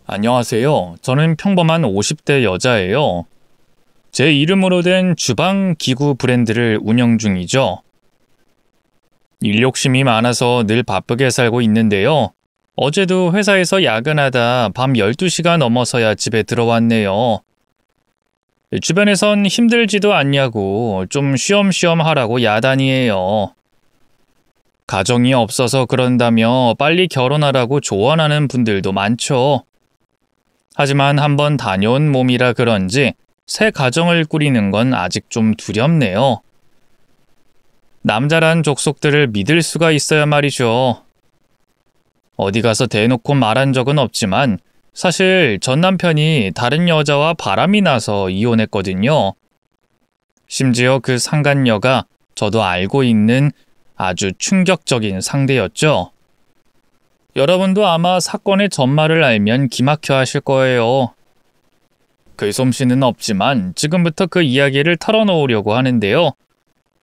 안녕하세요. 저는 평범한 50대 여자예요. 제 이름으로 된 주방 기구 브랜드를 운영 중이죠. 일 욕심이 많아서 늘 바쁘게 살고 있는데요. 어제도 회사에서 야근하다 밤 12시가 넘어서야 집에 들어왔네요. 주변에선 힘들지도 않냐고 좀 쉬엄쉬엄 하라고 야단이에요. 가정이 없어서 그런다며 빨리 결혼하라고 조언하는 분들도 많죠. 하지만 한번 다녀온 몸이라 그런지 새 가정을 꾸리는 건 아직 좀 두렵네요. 남자란 족속들을 믿을 수가 있어야 말이죠. 어디 가서 대놓고 말한 적은 없지만 사실 전 남편이 다른 여자와 바람이 나서 이혼했거든요. 심지어 그 상간녀가 저도 알고 있는 아주 충격적인 상대였죠. 여러분도 아마 사건의 전말을 알면 기막혀 하실 거예요. 글솜씨는 없지만 지금부터 그 이야기를 털어놓으려고 하는데요.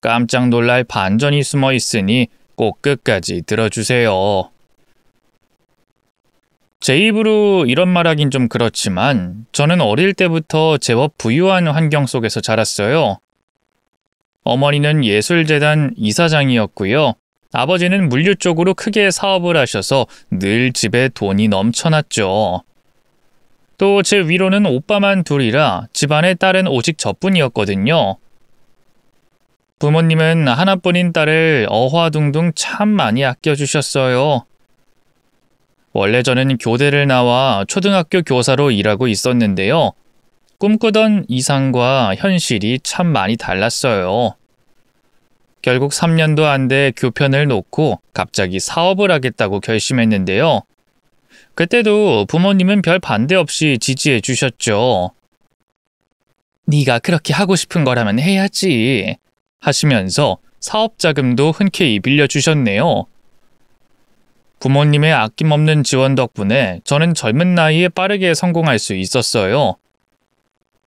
깜짝 놀랄 반전이 숨어 있으니 꼭 끝까지 들어주세요. 제 입으로 이런 말하긴 좀 그렇지만 저는 어릴 때부터 제법 부유한 환경 속에서 자랐어요. 어머니는 예술재단 이사장이었고요. 아버지는 물류 쪽으로 크게 사업을 하셔서 늘 집에 돈이 넘쳐났죠. 또 제 위로는 오빠만 둘이라 집안의 딸은 오직 저뿐이었거든요. 부모님은 하나뿐인 딸을 어화둥둥 참 많이 아껴주셨어요. 원래 저는 교대를 나와 초등학교 교사로 일하고 있었는데요. 꿈꾸던 이상과 현실이 참 많이 달랐어요. 결국 3년도 안 돼 교편을 놓고 갑자기 사업을 하겠다고 결심했는데요. 그때도 부모님은 별 반대 없이 지지해 주셨죠. 네가 그렇게 하고 싶은 거라면 해야지 하시면서 사업 자금도 흔쾌히 빌려주셨네요. 부모님의 아낌없는 지원 덕분에 저는 젊은 나이에 빠르게 성공할 수 있었어요.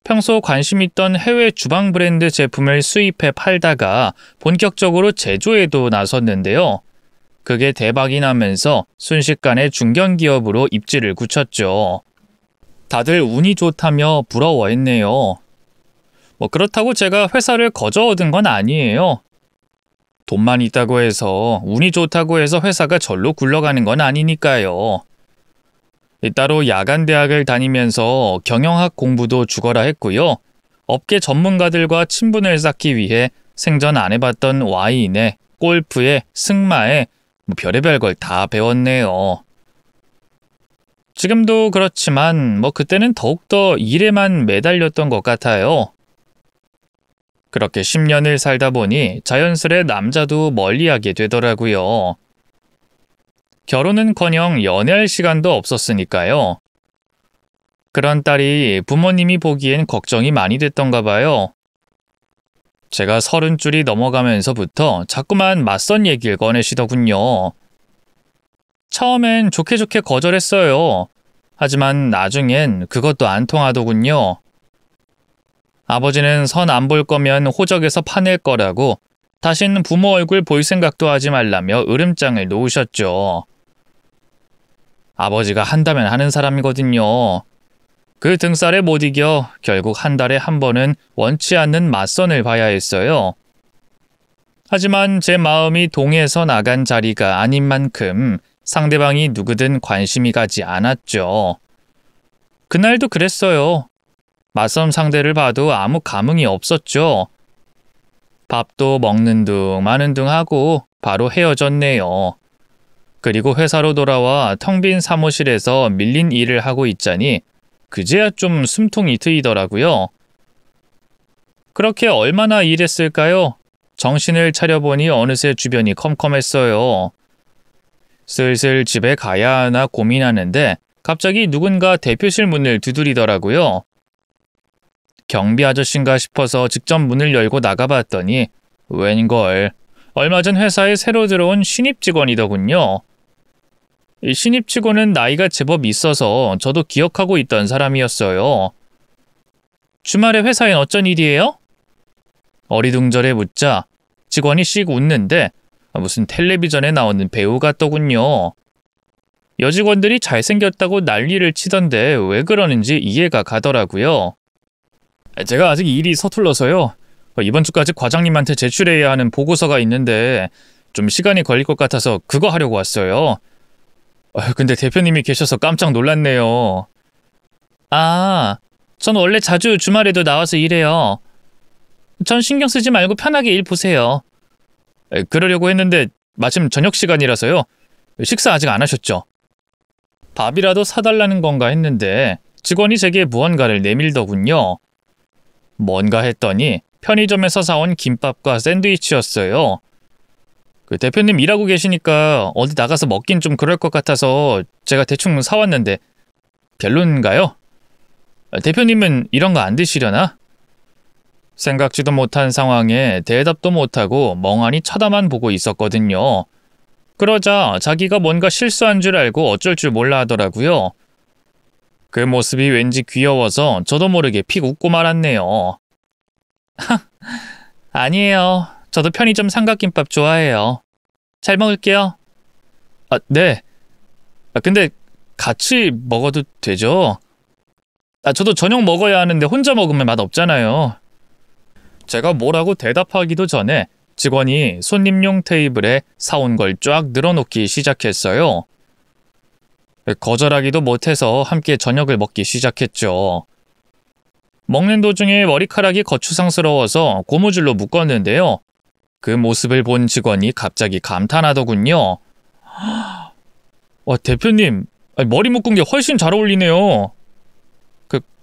평소 관심 있던 해외 주방 브랜드 제품을 수입해 팔다가 본격적으로 제조에도 나섰는데요. 그게 대박이 나면서 순식간에 중견기업으로 입지를 굳혔죠. 다들 운이 좋다며 부러워했네요. 그렇다고 제가 회사를 거저 얻은 건 아니에요. 돈만 있다고 해서 운이 좋다고 해서 회사가 절로 굴러가는 건 아니니까요. 따로 야간 대학을 다니면서 경영학 공부도 죽어라 했고요. 업계 전문가들과 친분을 쌓기 위해 생전 안 해봤던 와인에 골프에 승마에 별의별 걸 다 배웠네요. 지금도 그렇지만 그때는 더욱더 일에만 매달렸던 것 같아요. 그렇게 10년을 살다 보니 자연스레 남자도 멀리하게 되더라고요. 결혼은커녕 연애할 시간도 없었으니까요. 그런 딸이 부모님이 보기엔 걱정이 많이 됐던가 봐요. 제가 30줄이 넘어가면서부터 자꾸만 맞선 얘기를 꺼내시더군요. 처음엔 좋게 좋게 거절했어요. 하지만 나중엔 그것도 안 통하더군요. 아버지는 선 안 볼 거면 호적에서 파낼 거라고 다신 부모 얼굴 볼 생각도 하지 말라며 으름장을 놓으셨죠. 아버지가 한다면 하는 사람이거든요. 그 등살에 못 이겨 결국 한 달에 한 번은 원치 않는 맞선을 봐야 했어요. 하지만 제 마음이 동에서 나간 자리가 아닌 만큼 상대방이 누구든 관심이 가지 않았죠. 그날도 그랬어요. 맞선 상대를 봐도 아무 감흥이 없었죠. 밥도 먹는 둥 마는 둥 하고 바로 헤어졌네요. 그리고 회사로 돌아와 텅 빈 사무실에서 밀린 일을 하고 있자니 그제야 좀 숨통이 트이더라고요. 그렇게 얼마나 일했을까요? 정신을 차려보니 어느새 주변이 컴컴했어요. 슬슬 집에 가야 하나 고민하는데 갑자기 누군가 대표실 문을 두드리더라고요. 경비 아저씨인가 싶어서 직접 문을 열고 나가봤더니 웬걸 얼마 전 회사에 새로 들어온 신입 직원이더군요. 이 신입 직원은 나이가 제법 있어서 저도 기억하고 있던 사람이었어요. 주말에 회사엔 어쩐 일이에요? 어리둥절해 묻자 직원이 씩 웃는데 무슨 텔레비전에 나오는 배우 같더군요. 여직원들이 잘생겼다고 난리를 치던데 왜 그러는지 이해가 가더라고요. 제가 아직 일이 서툴러서요. 이번 주까지 과장님한테 제출해야 하는 보고서가 있는데 좀 시간이 걸릴 것 같아서 그거 하려고 왔어요. 근데 대표님이 계셔서 깜짝 놀랐네요. 아, 전 원래 자주 주말에도 나와서 일해요. 전 신경 쓰지 말고 편하게 일 보세요. 그러려고 했는데 마침 저녁 시간이라서요. 식사 아직 안 하셨죠? 밥이라도 사달라는 건가 했는데 직원이 제게 무언가를 내밀더군요. 뭔가 했더니 편의점에서 사온 김밥과 샌드위치였어요. 그 대표님 일하고 계시니까 어디 나가서 먹긴 좀 그럴 것 같아서 제가 대충 사왔는데 별론가요? 대표님은 이런 거 안 드시려나? 생각지도 못한 상황에 대답도 못하고 멍하니 쳐다만 보고 있었거든요. 그러자 자기가 뭔가 실수한 줄 알고 어쩔 줄 몰라 하더라고요. 그 모습이 왠지 귀여워서 저도 모르게 픽 웃고 말았네요. 아니에요. 저도 편의점 삼각김밥 좋아해요. 잘 먹을게요. 네. 근데 같이 먹어도 되죠? 저도 저녁 먹어야 하는데 혼자 먹으면 맛없잖아요. 제가 뭐라고 대답하기도 전에 직원이 손님용 테이블에 사온 걸 쫙 늘어놓기 시작했어요. 거절하기도 못해서 함께 저녁을 먹기 시작했죠. 먹는 도중에 머리카락이 거추상스러워서 고무줄로 묶었는데요. 그 모습을 본 직원이 갑자기 감탄하더군요. 대표님, 머리 묶은 게 훨씬 잘 어울리네요.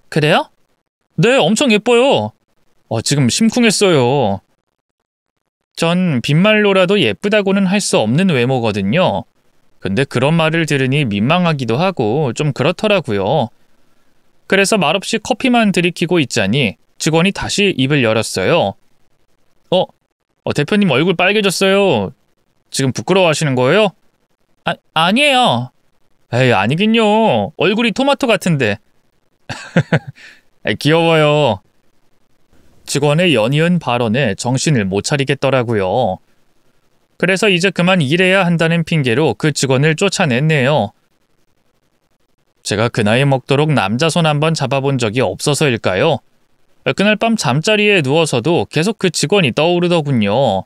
그래요? 네, 엄청 예뻐요. 지금 심쿵했어요. 전 빈말로라도 예쁘다고는 할 수 없는 외모거든요. 근데 그런 말을 들으니 민망하기도 하고 좀 그렇더라고요. 그래서 말없이 커피만 들이키고 있자니 직원이 다시 입을 열었어요. 대표님 얼굴 빨개졌어요. 지금 부끄러워하시는 거예요? 아니에요. 에이, 아니긴요. 얼굴이 토마토 같은데. 귀여워요. 직원의 연이은 발언에 정신을 못 차리겠더라고요. 그래서 이제 그만 일해야 한다는 핑계로 그 직원을 쫓아냈네요. 제가 그 나이 먹도록 남자 손 한번 잡아본 적이 없어서일까요? 그날 밤 잠자리에 누워서도 계속 그 직원이 떠오르더군요.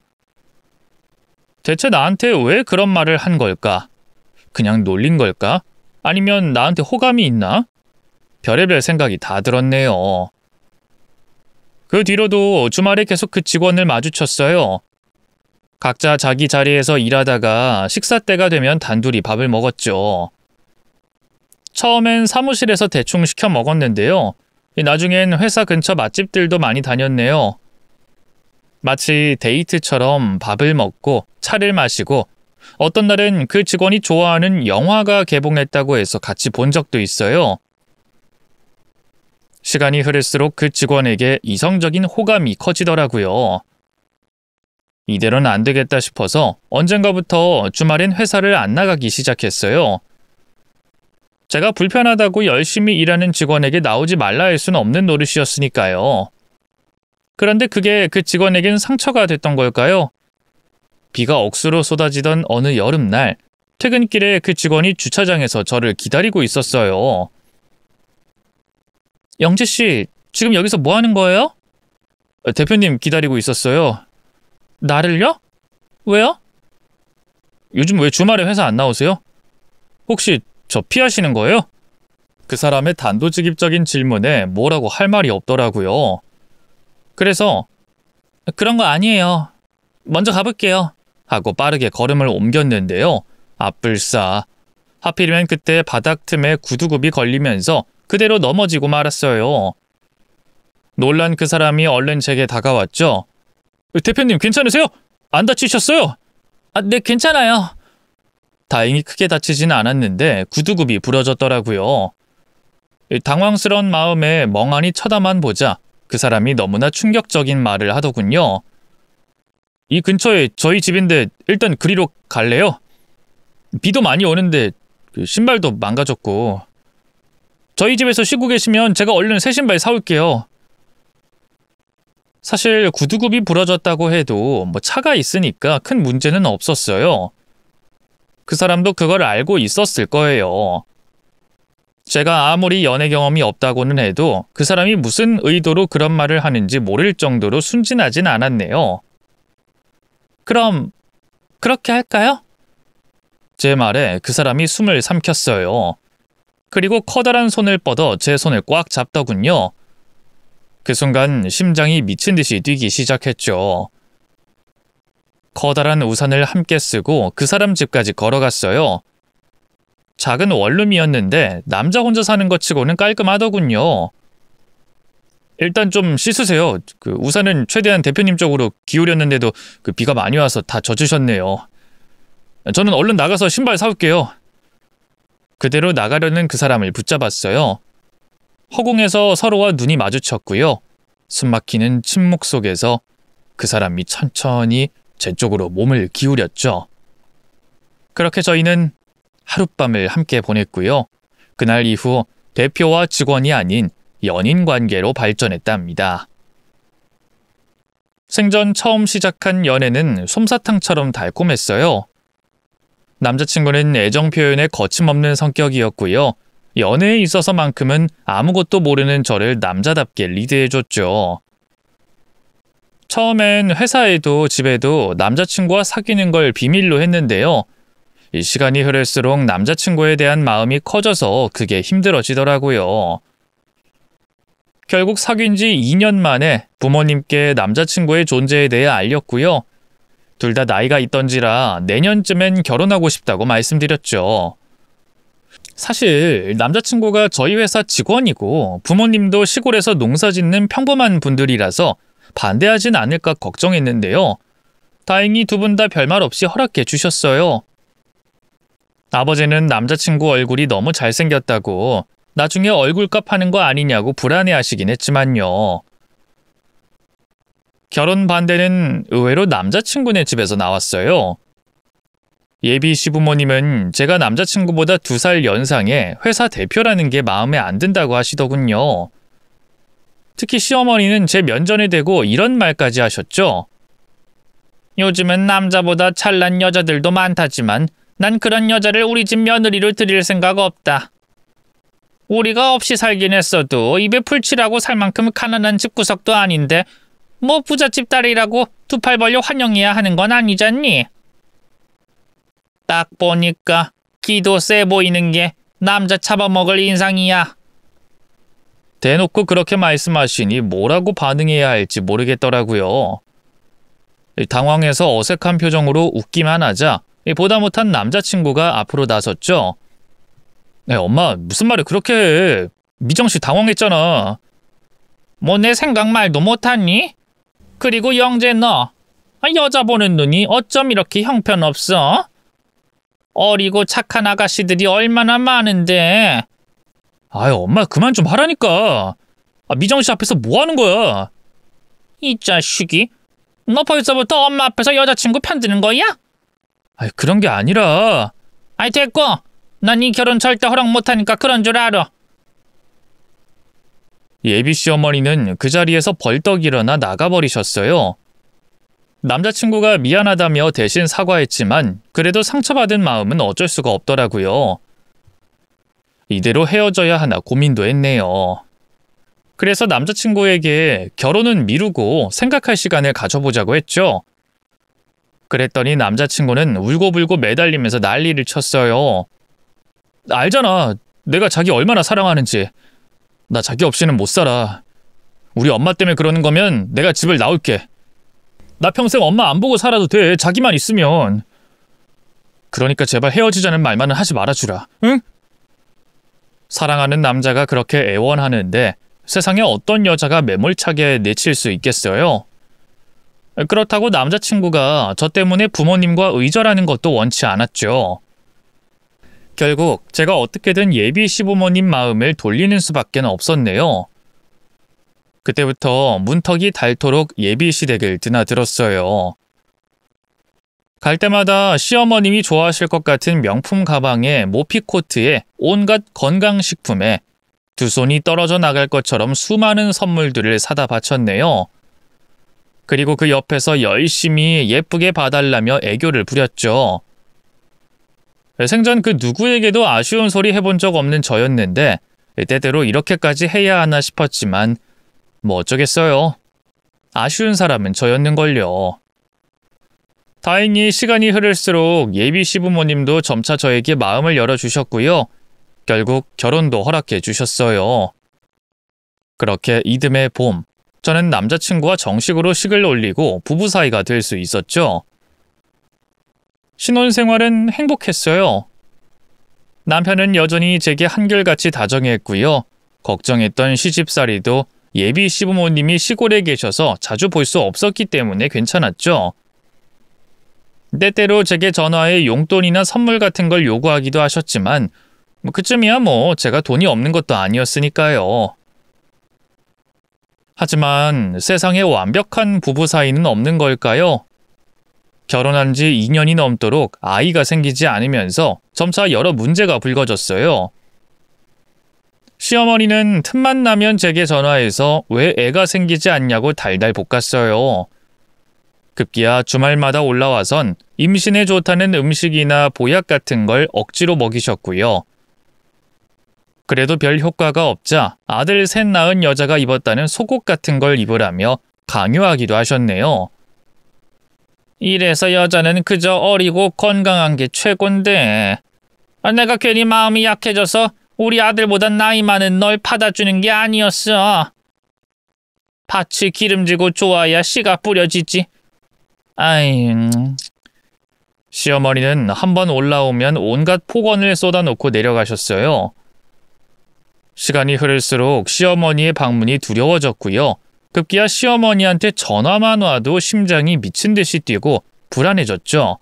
대체 나한테 왜 그런 말을 한 걸까? 그냥 놀린 걸까? 아니면 나한테 호감이 있나? 별의별 생각이 다 들었네요. 그 뒤로도 주말에 계속 그 직원을 마주쳤어요. 각자 자기 자리에서 일하다가 식사 때가 되면 단둘이 밥을 먹었죠. 처음엔 사무실에서 대충 시켜 먹었는데요. 나중엔 회사 근처 맛집들도 많이 다녔네요. 마치 데이트처럼 밥을 먹고 차를 마시고 어떤 날은 그 직원이 좋아하는 영화가 개봉했다고 해서 같이 본 적도 있어요. 시간이 흐를수록 그 직원에게 이성적인 호감이 커지더라고요. 이대로는 안 되겠다 싶어서 언젠가부터 주말엔 회사를 안 나가기 시작했어요. 제가 불편하다고 열심히 일하는 직원에게 나오지 말라 할 수는 없는 노릇이었으니까요. 그런데 그게 그 직원에겐 상처가 됐던 걸까요? 비가 억수로 쏟아지던 어느 여름날, 퇴근길에 그 직원이 주차장에서 저를 기다리고 있었어요. 영재씨, 지금 여기서 뭐 하는 거예요? 대표님 기다리고 있었어요. 나를요? 왜요? 요즘 왜 주말에 회사 안 나오세요? 혹시 저 피하시는 거예요? 그 사람의 단도직입적인 질문에 뭐라고 할 말이 없더라고요. 그래서 그런 거 아니에요. 먼저 가볼게요. 하고 빠르게 걸음을 옮겼는데요. 앞불싸. 하필이면 그때 바닥 틈에 구두굽이 걸리면서 그대로 넘어지고 말았어요. 놀란 그 사람이 얼른 제게 다가왔죠. 대표님 괜찮으세요? 안 다치셨어요? 네, 괜찮아요. 다행히 크게 다치지는 않았는데 구두굽이 부러졌더라고요. 당황스러운 마음에 멍하니 쳐다만 보자 그 사람이 너무나 충격적인 말을 하더군요. 이 근처에 저희 집인데 일단 그리로 갈래요? 비도 많이 오는데 신발도 망가졌고. 저희 집에서 쉬고 계시면 제가 얼른 새 신발 사올게요. 사실 구두굽이 부러졌다고 해도 차가 있으니까 큰 문제는 없었어요. 그 사람도 그걸 알고 있었을 거예요. 제가 아무리 연애 경험이 없다고는 해도 그 사람이 무슨 의도로 그런 말을 하는지 모를 정도로 순진하진 않았네요. 그럼 그렇게 할까요? 제 말에 그 사람이 숨을 삼켰어요. 그리고 커다란 손을 뻗어 제 손을 꽉 잡더군요. 그 순간 심장이 미친 듯이 뛰기 시작했죠. 커다란 우산을 함께 쓰고 그 사람 집까지 걸어갔어요. 작은 원룸이었는데 남자 혼자 사는 것 치고는 깔끔하더군요. 일단 좀 씻으세요. 그 우산은 최대한 대표님 쪽으로 기울였는데도 그 비가 많이 와서 다 젖으셨네요. 저는 얼른 나가서 신발 사올게요. 그대로 나가려는 그 사람을 붙잡았어요. 허공에서 서로와 눈이 마주쳤고요. 숨막히는 침묵 속에서 그 사람이 천천히 제 쪽으로 몸을 기울였죠. 그렇게 저희는 하룻밤을 함께 보냈고요. 그날 이후 대표와 직원이 아닌 연인 관계로 발전했답니다. 생전 처음 시작한 연애는 솜사탕처럼 달콤했어요. 남자친구는 애정 표현에 거침없는 성격이었고요. 연애에 있어서만큼은 아무것도 모르는 저를 남자답게 리드해줬죠. 처음엔 회사에도 집에도 남자친구와 사귀는 걸 비밀로 했는데요. 이 시간이 흐를수록 남자친구에 대한 마음이 커져서 그게 힘들어지더라고요. 결국 사귄 지 2년 만에 부모님께 남자친구의 존재에 대해 알렸고요. 둘 다 나이가 있던지라 내년쯤엔 결혼하고 싶다고 말씀드렸죠. 사실 남자친구가 저희 회사 직원이고 부모님도 시골에서 농사 짓는 평범한 분들이라서 반대하진 않을까 걱정했는데요. 다행히 두 분 다 별말 없이 허락해 주셨어요. 아버지는 남자친구 얼굴이 너무 잘생겼다고 나중에 얼굴값 하는 거 아니냐고 불안해하시긴 했지만요. 결혼 반대는 의외로 남자친구네 집에서 나왔어요. 예비 시부모님은 제가 남자친구보다 2살 연상에 회사 대표라는 게 마음에 안 든다고 하시더군요. 특히 시어머니는 제 면전에 대고 이런 말까지 하셨죠. 요즘은 남자보다 잘난 여자들도 많다지만 난 그런 여자를 우리 집 며느리로 들일 생각 없다. 우리가 없이 살긴 했어도 입에 풀칠하고 살 만큼 가난한 집구석도 아닌데 뭐 부잣집 딸이라고 2팔 벌려 환영해야 하는 건 아니잖니? 딱 보니까 기도 세 보이는 게 남자 잡아먹을 인상이야. 대놓고 그렇게 말씀하시니 뭐라고 반응해야 할지 모르겠더라고요. 당황해서 어색한 표정으로 웃기만 하자 보다 못한 남자친구가 앞으로 나섰죠. 엄마 무슨 말을 그렇게 해. 미정씨 당황했잖아. 뭐 내 생각 말도 못하니? 그리고 영재 너 여자 보는 눈이 어쩜 이렇게 형편없어? 어리고 착한 아가씨들이 얼마나 많은데. 아유 엄마 그만 좀 하라니까. 미정씨 앞에서 뭐 하는 거야? 이 자식이 너 벌써부터 엄마 앞에서 여자친구 편드는 거야? 아이 그런 게 아니라. 아이 됐고 난 이 결혼 절대 허락 못하니까 그런 줄 알아. 예비 시어머니는 그 자리에서 벌떡 일어나 나가버리셨어요. 남자친구가 미안하다며 대신 사과했지만 그래도 상처받은 마음은 어쩔 수가 없더라고요. 이대로 헤어져야 하나 고민도 했네요. 그래서 남자친구에게 결혼은 미루고 생각할 시간을 가져보자고 했죠. 그랬더니 남자친구는 울고불고 매달리면서 난리를 쳤어요. 알잖아. 내가 자기 얼마나 사랑하는지. 나 자기 없이는 못 살아. 우리 엄마 때문에 그러는 거면 내가 집을 나올게. 나 평생 엄마 안 보고 살아도 돼. 자기만 있으면. 그러니까 제발 헤어지자는 말만은 하지 말아주라. 응? 사랑하는 남자가 그렇게 애원하는데 세상에 어떤 여자가 매몰차게 내칠 수 있겠어요? 그렇다고 남자친구가 저 때문에 부모님과 의절하는 것도 원치 않았죠. 결국 제가 어떻게든 예비 시부모님 마음을 돌리는 수밖에 없었네요. 그때부터 문턱이 닳도록 예비 시댁을 드나들었어요. 갈 때마다 시어머님이 좋아하실 것 같은 명품 가방에 모피 코트에 온갖 건강식품에 두 손이 떨어져 나갈 것처럼 수많은 선물들을 사다 바쳤네요. 그리고 그 옆에서 열심히 예쁘게 봐달라며 애교를 부렸죠. 생전 그 누구에게도 아쉬운 소리 해본 적 없는 저였는데 때때로 이렇게까지 해야 하나 싶었지만 뭐 어쩌겠어요. 아쉬운 사람은 저였는걸요. 다행히 시간이 흐를수록 예비 시부모님도 점차 저에게 마음을 열어주셨고요. 결국 결혼도 허락해 주셨어요. 그렇게 이듬해 봄, 저는 남자친구와 정식으로 식을 올리고 부부 사이가 될 수 있었죠. 신혼생활은 행복했어요. 남편은 여전히 제게 한결같이 다정했고요. 걱정했던 시집살이도 예비 시부모님이 시골에 계셔서 자주 볼 수 없었기 때문에 괜찮았죠. 때때로 제게 전화에 용돈이나 선물 같은 걸 요구하기도 하셨지만 그쯤이야 제가 돈이 없는 것도 아니었으니까요. 하지만 세상에 완벽한 부부 사이는 없는 걸까요? 결혼한 지 2년이 넘도록 아이가 생기지 않으면서 점차 여러 문제가 불거졌어요. 시어머니는 틈만 나면 제게 전화해서 왜 애가 생기지 않냐고 달달 볶았어요. 급기야 주말마다 올라와선 임신에 좋다는 음식이나 보약 같은 걸 억지로 먹이셨고요. 그래도 별 효과가 없자 아들 셋 낳은 여자가 입었다는 속옷 같은 걸 입으라며 강요하기도 하셨네요. 이래서 여자는 그저 어리고 건강한 게 최곤데 내가 괜히 마음이 약해져서 우리 아들보다 나이 많은 널 받아주는 게 아니었어. 밭이 기름지고 좋아야 씨가 뿌려지지. 아이, 시어머니는 한번 올라오면 온갖 폭언을 쏟아놓고 내려가셨어요. 시간이 흐를수록 시어머니의 방문이 두려워졌고요. 급기야 시어머니한테 전화만 와도 심장이 미친 듯이 뛰고 불안해졌죠.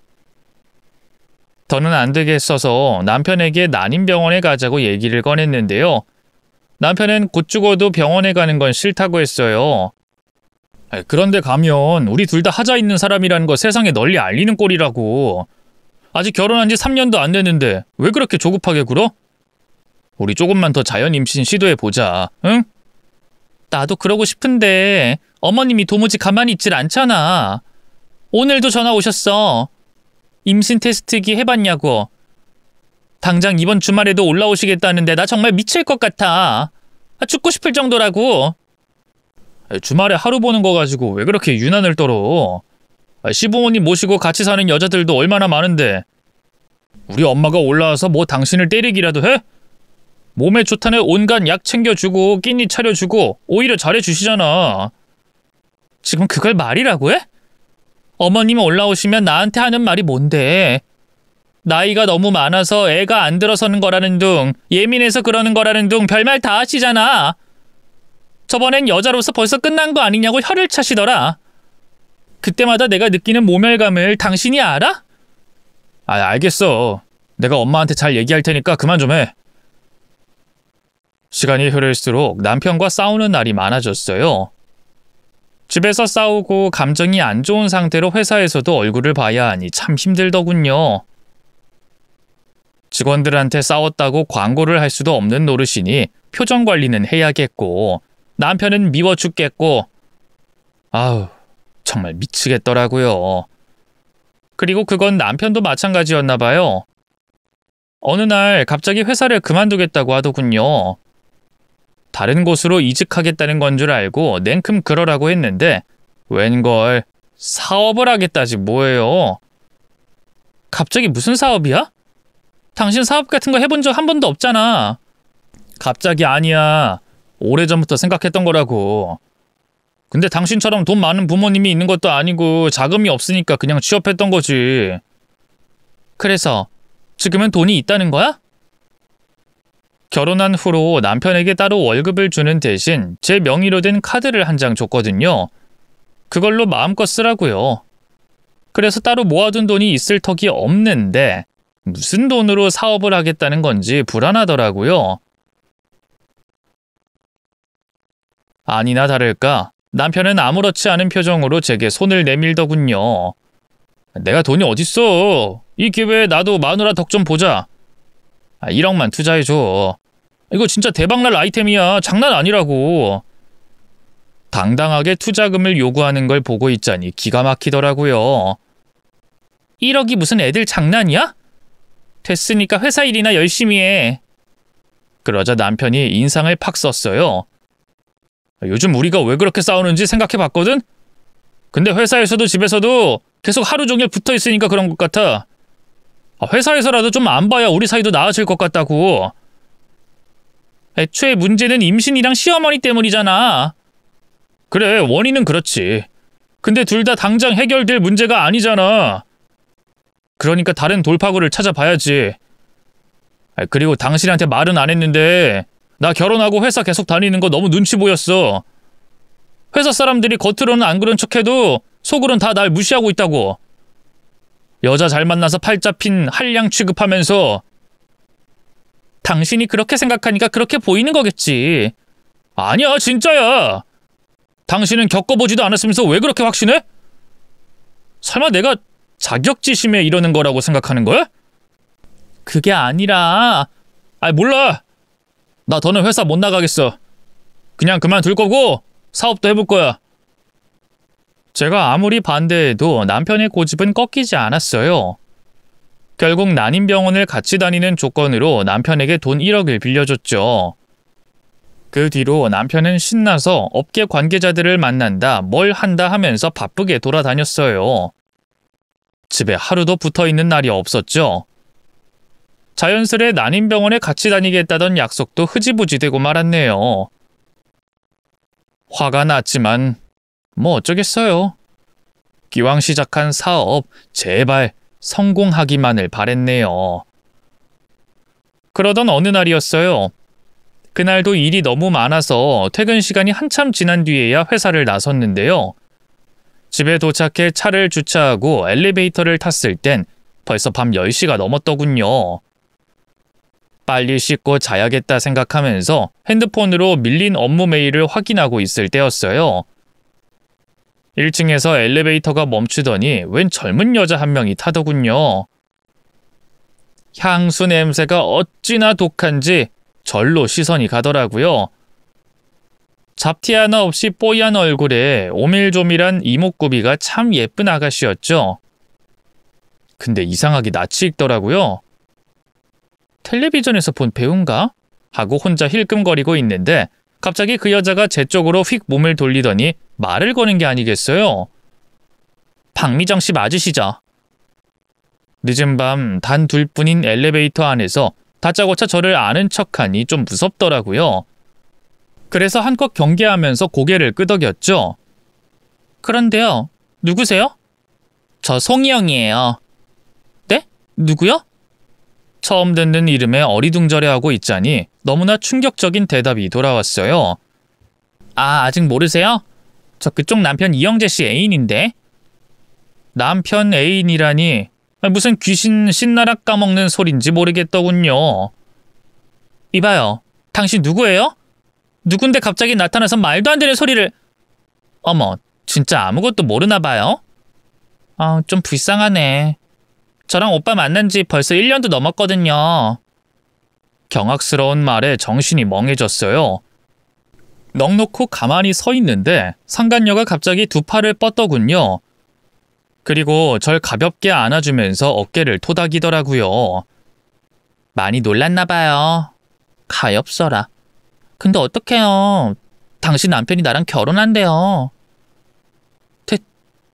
더는 안 되겠어서 남편에게 난임병원에 가자고 얘기를 꺼냈는데요. 남편은 곧 죽어도 병원에 가는 건 싫다고 했어요. 그런데 가면 우리 둘 다 하자 있는 사람이라는 거 세상에 널리 알리는 꼴이라고. 아직 결혼한 지 3년도 안 됐는데 왜 그렇게 조급하게 굴어? 우리 조금만 더 자연 임신 시도해보자, 응? 나도 그러고 싶은데 어머님이 도무지 가만히 있질 않잖아. 오늘도 전화 오셨어. 임신 테스트기 해봤냐고. 당장 이번 주말에도 올라오시겠다는데 나 정말 미칠 것 같아. 죽고 싶을 정도라고. 주말에 하루 보는 거 가지고 왜 그렇게 유난을 떨어. 시부모님 모시고 같이 사는 여자들도 얼마나 많은데. 우리 엄마가 올라와서 뭐 당신을 때리기라도 해? 몸에 좋다는 온갖 약 챙겨주고 끼니 차려주고 오히려 잘해주시잖아. 지금 그걸 말이라고 해? 어머님 올라오시면 나한테 하는 말이 뭔데? 나이가 너무 많아서 애가 안 들어서는 거라는 둥, 예민해서 그러는 거라는 둥 별말 다 하시잖아. 저번엔 여자로서 벌써 끝난 거 아니냐고 혀를 차시더라. 그때마다 내가 느끼는 모멸감을 당신이 알아? 알겠어. 내가 엄마한테 잘 얘기할 테니까 그만 좀 해. 시간이 흐를수록 남편과 싸우는 날이 많아졌어요. 집에서 싸우고 감정이 안 좋은 상태로 회사에서도 얼굴을 봐야 하니 참 힘들더군요. 직원들한테 싸웠다고 광고를 할 수도 없는 노릇이니 표정 관리는 해야겠고 남편은 미워 죽겠고 아우 정말 미치겠더라고요. 그리고 그건 남편도 마찬가지였나 봐요. 어느 날 갑자기 회사를 그만두겠다고 하더군요. 다른 곳으로 이직하겠다는 건 줄 알고 냉큼 그러라고 했는데 웬걸 사업을 하겠다지 뭐예요. 갑자기 무슨 사업이야? 당신 사업 같은 거 해본 적 한 번도 없잖아. 갑자기 아니야. 오래전부터 생각했던 거라고. 근데 당신처럼 돈 많은 부모님이 있는 것도 아니고 자금이 없으니까 그냥 취업했던 거지. 그래서 지금은 돈이 있다는 거야? 결혼한 후로 남편에게 따로 월급을 주는 대신 제 명의로 된 카드를 한 장 줬거든요. 그걸로 마음껏 쓰라고요. 그래서 따로 모아둔 돈이 있을 턱이 없는데 무슨 돈으로 사업을 하겠다는 건지 불안하더라고요. 아니나 다를까 남편은 아무렇지 않은 표정으로 제게 손을 내밀더군요. 내가 돈이 어딨어. 이 기회에 나도 마누라 덕 좀 보자. 1억만 투자해줘. 이거 진짜 대박날 아이템이야. 장난 아니라고. 당당하게 투자금을 요구하는 걸 보고 있자니 기가 막히더라고요. 1억이 무슨 애들 장난이야? 됐으니까 회사 일이나 열심히 해. 그러자 남편이 인상을 팍 썼어요. 요즘 우리가 왜 그렇게 싸우는지 생각해 봤거든? 근데 회사에서도 집에서도 계속 하루 종일 붙어 있으니까 그런 것 같아. 회사에서라도 좀 안 봐야 우리 사이도 나아질 것 같다고. 애초에 문제는 임신이랑 시어머니 때문이잖아. 그래, 원인은 그렇지. 근데 둘 다 당장 해결될 문제가 아니잖아. 그러니까 다른 돌파구를 찾아봐야지. 그리고 당신한테 말은 안 했는데 나 결혼하고 회사 계속 다니는 거 너무 눈치 보였어. 회사 사람들이 겉으로는 안 그런 척해도 속으론 다 날 무시하고 있다고. 여자 잘 만나서 팔자 핀 한량 취급하면서. 당신이 그렇게 생각하니까 그렇게 보이는 거겠지. 아니야, 진짜야. 당신은 겪어보지도 않았으면서 왜 그렇게 확신해? 설마 내가 자격지심에 이러는 거라고 생각하는 거야? 그게 아니라... 몰라. 나 더는 회사 못 나가겠어. 그냥 그만둘 거고 사업도 해볼 거야. 제가 아무리 반대해도 남편의 고집은 꺾이지 않았어요. 결국 난임병원을 같이 다니는 조건으로 남편에게 돈 1억을 빌려줬죠. 그 뒤로 남편은 신나서 업계 관계자들을 만난다, 뭘 한다 하면서 바쁘게 돌아다녔어요. 집에 하루도 붙어있는 날이 없었죠. 자연스레 난임병원에 같이 다니겠다던 약속도 흐지부지 되고 말았네요. 화가 났지만 뭐 어쩌겠어요. 기왕 시작한 사업 제발 성공하기만을 바랬네요. 그러던 어느 날이었어요. 그날도 일이 너무 많아서 퇴근 시간이 한참 지난 뒤에야 회사를 나섰는데요. 집에 도착해 차를 주차하고 엘리베이터를 탔을 땐 벌써 밤 10시가 넘었더군요. 빨리 씻고 자야겠다 생각하면서 핸드폰으로 밀린 업무 메일을 확인하고 있을 때였어요. 1층에서 엘리베이터가 멈추더니 웬 젊은 여자 한 명이 타더군요. 향수 냄새가 어찌나 독한지 절로 시선이 가더라고요. 잡티 하나 없이 뽀얀 얼굴에 오밀조밀한 이목구비가 참 예쁜 아가씨였죠. 근데 이상하게 낯이 익더라고요. 텔레비전에서 본 배우인가? 하고 혼자 힐끔거리고 있는데 갑자기 그 여자가 제 쪽으로 휙 몸을 돌리더니 말을 거는 게 아니겠어요? 박미정 씨 맞으시죠? 늦은 밤 단 둘뿐인 엘리베이터 안에서 다짜고짜 저를 아는 척하니 좀 무섭더라고요. 그래서 한껏 경계하면서 고개를 끄덕였죠. 그런데요, 누구세요? 저 송이영이에요. 네? 누구요? 처음 듣는 이름에 어리둥절해하고 있자니 너무나 충격적인 대답이 돌아왔어요. 아직 모르세요? 저 그쪽 남편 이영재 씨 애인인데. 남편 애인이라니 무슨 귀신 신나락 까먹는 소린지 모르겠더군요. 이봐요, 당신 누구예요? 누군데 갑자기 나타나서 말도 안 되는 소리를... 어머, 진짜 아무것도 모르나 봐요? 좀 불쌍하네. 저랑 오빠 만난 지 벌써 1년도 넘었거든요. 경악스러운 말에 정신이 멍해졌어요. 넋놓고 가만히 서 있는데 상간녀가 갑자기 두 팔을 뻗더군요. 그리고 절 가볍게 안아주면서 어깨를 토닥이더라고요. 많이 놀랐나 봐요. 가엾어라. 근데 어떡해요. 당신 남편이 나랑 결혼한대요.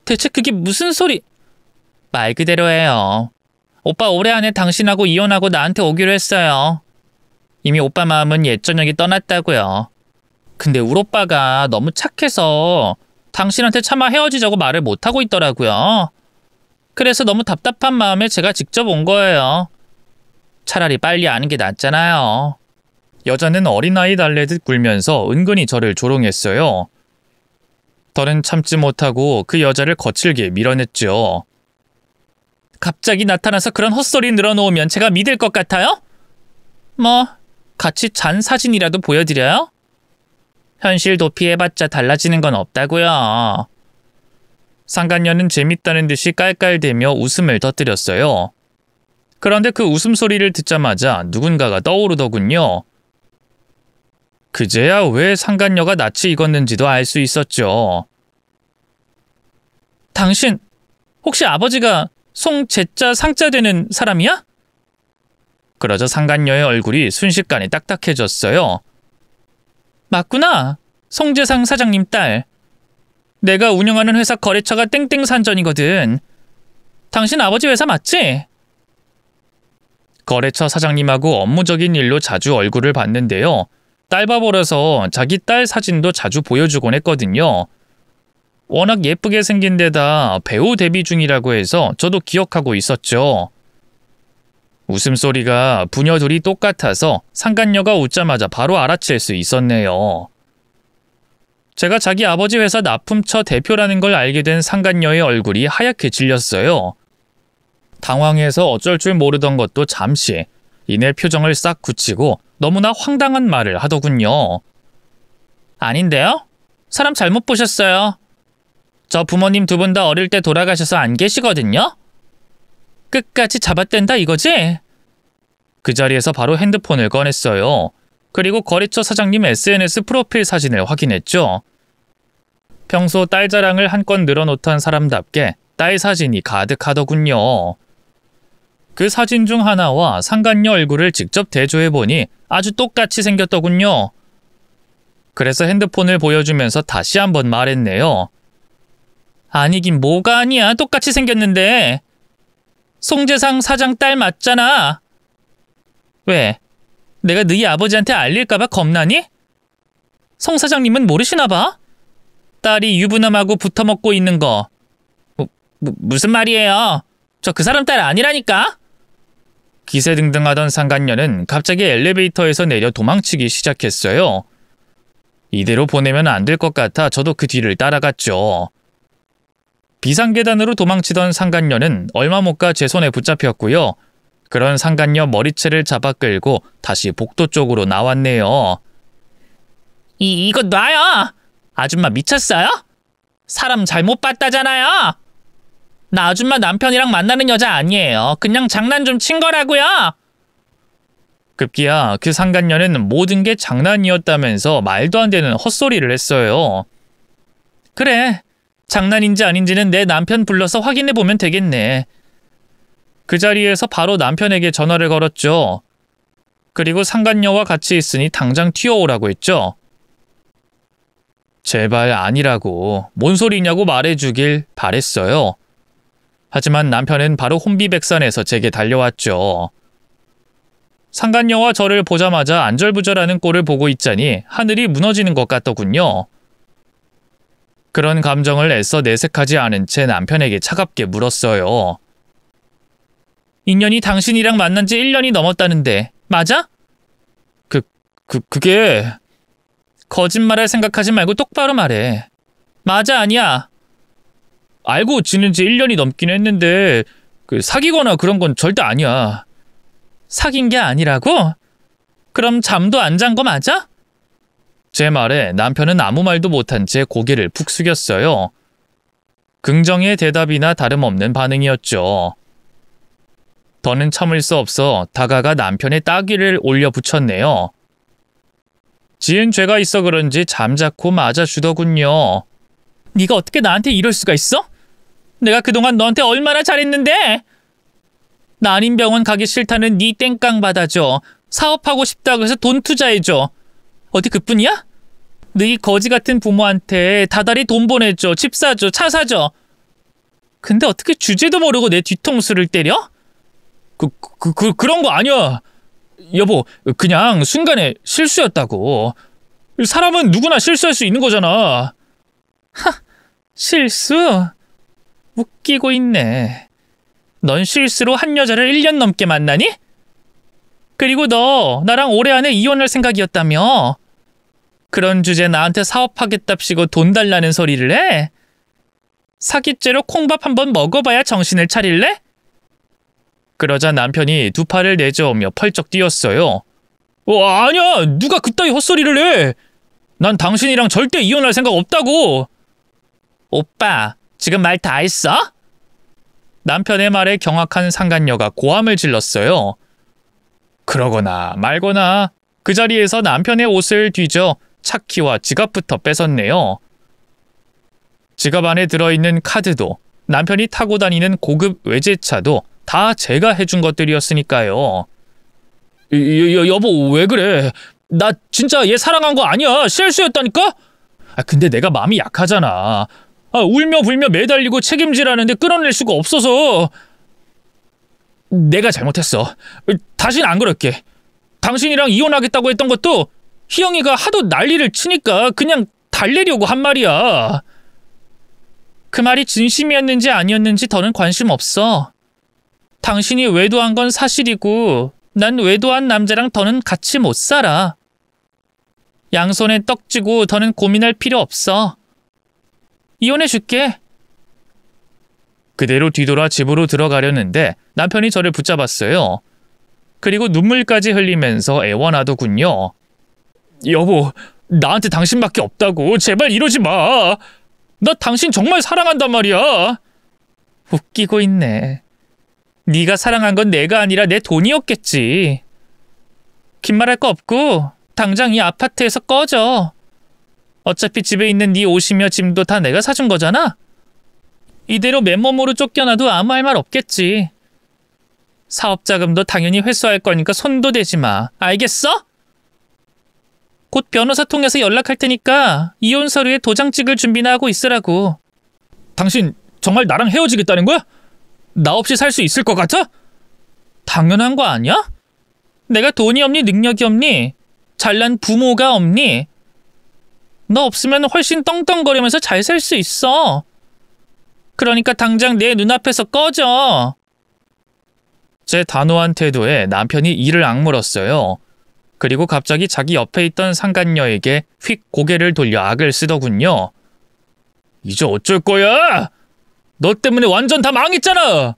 대체 그게 무슨 소리... 말 그대로예요. 오빠 올해 안에 당신하고 이혼하고 나한테 오기로 했어요. 이미 오빠 마음은 옛저녁에 떠났다고요. 근데 울 오빠가 너무 착해서 당신한테 차마 헤어지자고 말을 못하고 있더라고요. 그래서 너무 답답한 마음에 제가 직접 온 거예요. 차라리 빨리 아는 게 낫잖아요. 여자는 어린아이 달래듯 굴면서 은근히 저를 조롱했어요. 저는 참지 못하고 그 여자를 거칠게 밀어냈죠. 갑자기 나타나서 그런 헛소리 늘어놓으면 제가 믿을 것 같아요? 뭐 같이 잔 사진이라도 보여드려요? 현실 도피해봤자 달라지는 건 없다고요. 상간녀는 재밌다는 듯이 깔깔대며 웃음을 터뜨렸어요. 그런데 그 웃음소리를 듣자마자 누군가가 떠오르더군요. 그제야 왜 상간녀가 낯이 익었는지도 알 수 있었죠. 당신 혹시 아버지가 송제자 상자 되는 사람이야? 그러자 상간녀의 얼굴이 순식간에 딱딱해졌어요. 맞구나. 송재상 사장님 딸. 내가 운영하는 회사 거래처가 땡땡산전이거든. 당신 아버지 회사 맞지? 거래처 사장님하고 업무적인 일로 자주 얼굴을 봤는데요. 딸바보라서 자기 딸 사진도 자주 보여주곤 했거든요. 워낙 예쁘게 생긴 데다 배우 데뷔 중이라고 해서 저도 기억하고 있었죠. 웃음소리가 부녀 둘이 똑같아서 상간녀가 웃자마자 바로 알아챌 수 있었네요. 제가 자기 아버지 회사 납품처 대표라는 걸 알게 된 상간녀의 얼굴이 하얗게 질렸어요. 당황해서 어쩔 줄 모르던 것도 잠시, 이내 표정을 싹 굳히고 너무나 황당한 말을 하더군요. 아닌데요? 사람 잘못 보셨어요. 저 부모님 두 분 다 어릴 때 돌아가셔서 안 계시거든요? 끝까지 잡아댄다 이거지? 그 자리에서 바로 핸드폰을 꺼냈어요. 그리고 거래처 사장님 SNS 프로필 사진을 확인했죠. 평소 딸 자랑을 한 건 늘어놓던 사람답게 딸 사진이 가득하더군요. 그 사진 중 하나와 상간녀 얼굴을 직접 대조해보니 아주 똑같이 생겼더군요. 그래서 핸드폰을 보여주면서 다시 한번 말했네요. 아니긴 뭐가 아니야. 똑같이 생겼는데. 송재상 사장 딸 맞잖아. 왜? 내가 너희 아버지한테 알릴까봐 겁나니? 송 사장님은 모르시나 봐? 딸이 유부남하고 붙어먹고 있는 거. 무슨 말이에요? 저 그 사람 딸 아니라니까? 기세등등하던 상간녀는 갑자기 엘리베이터에서 내려 도망치기 시작했어요. 이대로 보내면 안 될 것 같아 저도 그 뒤를 따라갔죠. 비상계단으로 도망치던 상간녀는 얼마 못 가 제 손에 붙잡혔고요. 그런 상간녀 머리채를 잡아 끌고 다시 복도 쪽으로 나왔네요. 이거 놔요! 아줌마 미쳤어요? 사람 잘못 봤다잖아요! 나 아줌마 남편이랑 만나는 여자 아니에요. 그냥 장난 좀 친 거라고요! 급기야 그 상간녀는 모든 게 장난이었다면서 말도 안 되는 헛소리를 했어요. 그래, 장난인지 아닌지는 내 남편 불러서 확인해보면 되겠네. 그 자리에서 바로 남편에게 전화를 걸었죠. 그리고 상간녀와 같이 있으니 당장 튀어오라고 했죠. 제발 아니라고, 뭔 소리냐고 말해주길 바랬어요. 하지만 남편은 바로 혼비백산해서 제게 달려왔죠. 상간녀와 저를 보자마자 안절부절하는 꼴을 보고 있자니 하늘이 무너지는 것 같더군요. 그런 감정을 애써 내색하지 않은 채 남편에게 차갑게 물었어요. 인연이 당신이랑 만난 지 1년이 넘었다는데 맞아? 그게... 거짓말할 생각하지 말고 똑바로 말해. 맞아 아니야? 알고 지낸 지 1년이 넘긴 했는데 사귀거나 그런 건 절대 아니야. 사귄 게 아니라고? 그럼 잠도 안 잔 거 맞아? 제 말에 남편은 아무 말도 못한 채 고개를 푹 숙였어요. 긍정의 대답이나 다름없는 반응이었죠. 더는 참을 수 없어 다가가 남편의 따귀를 올려 붙였네요. 지은 죄가 있어 그런지 잠자코 맞아주더군요. 네가 어떻게 나한테 이럴 수가 있어? 내가 그동안 너한테 얼마나 잘했는데? 나 아닌 병원 가기 싫다는 네 땡깡 받아줘. 사업하고 싶다고 해서 돈 투자해줘. 어디 그뿐이야? 너희 거지 같은 부모한테 다달이 돈 보내줘. 집 사줘. 차 사줘. 근데 어떻게 주제도 모르고 내 뒤통수를 때려? 그런 거 아니야. 여보, 그냥 순간에 실수였다고. 사람은 누구나 실수할 수 있는 거잖아. 하, 실수? 웃기고 있네. 넌 실수로 한 여자를 1년 넘게 만나니? 그리고 너 나랑 올해 안에 이혼할 생각이었다며? 그런 주제 나한테 사업하겠답시고 돈 달라는 소리를 해? 사기죄로 콩밥 한번 먹어봐야 정신을 차릴래? 그러자 남편이 두 팔을 내저으며 펄쩍 뛰었어요. 아니야! 누가 그따위 헛소리를 해! 난 당신이랑 절대 이혼할 생각 없다고! 오빠, 지금 말 다 했어? 남편의 말에 경악한 상간녀가 고함을 질렀어요. 그러거나 말거나 그 자리에서 남편의 옷을 뒤져 차키와 지갑부터 뺏었네요. 지갑 안에 들어있는 카드도 남편이 타고 다니는 고급 외제차도 다 제가 해준 것들이었으니까요. 여보, 왜 그래? 나 진짜 얘 사랑한 거 아니야. 실수였다니까? 근데 내가 마음이 약하잖아. 울며 불며 매달리고 책임지라는데 끌어낼 수가 없어서. 내가 잘못했어. 다신 안 그럴게. 당신이랑 이혼하겠다고 했던 것도 희영이가 하도 난리를 치니까 그냥 달래려고 한 말이야. 그 말이 진심이었는지 아니었는지 더는 관심 없어. 당신이 외도한 건 사실이고 난 외도한 남자랑 더는 같이 못 살아. 양손에 떡 쥐고 더는 고민할 필요 없어. 이혼해줄게. 그대로 뒤돌아 집으로 들어가려는데 남편이 저를 붙잡았어요. 그리고 눈물까지 흘리면서 애원하더군요. 여보, 나한테 당신밖에 없다고. 제발 이러지 마. 나 당신 정말 사랑한단 말이야. 웃기고 있네. 네가 사랑한 건 내가 아니라 내 돈이었겠지. 긴 말할 거 없고 당장 이 아파트에서 꺼져. 어차피 집에 있는 네 옷이며 짐도 다 내가 사준 거잖아. 이대로 맨몸으로 쫓겨나도 아무 할 말 없겠지. 사업자금도 당연히 회수할 거니까 손도 대지 마. 알겠어? 곧 변호사 통해서 연락할 테니까 이혼 서류에 도장 찍을 준비나 하고 있으라고. 당신 정말 나랑 헤어지겠다는 거야? 나 없이 살 수 있을 것 같아? 당연한 거 아니야? 내가 돈이 없니 능력이 없니? 잘난 부모가 없니? 너 없으면 훨씬 떵떵거리면서 잘 살 수 있어. 그러니까 당장 내 눈앞에서 꺼져. 제 단호한 태도에 남편이 이를 악물었어요. 그리고 갑자기 자기 옆에 있던 상간녀에게 휙 고개를 돌려 악을 쓰더군요. 이제 어쩔 거야? 너 때문에 완전 다 망했잖아.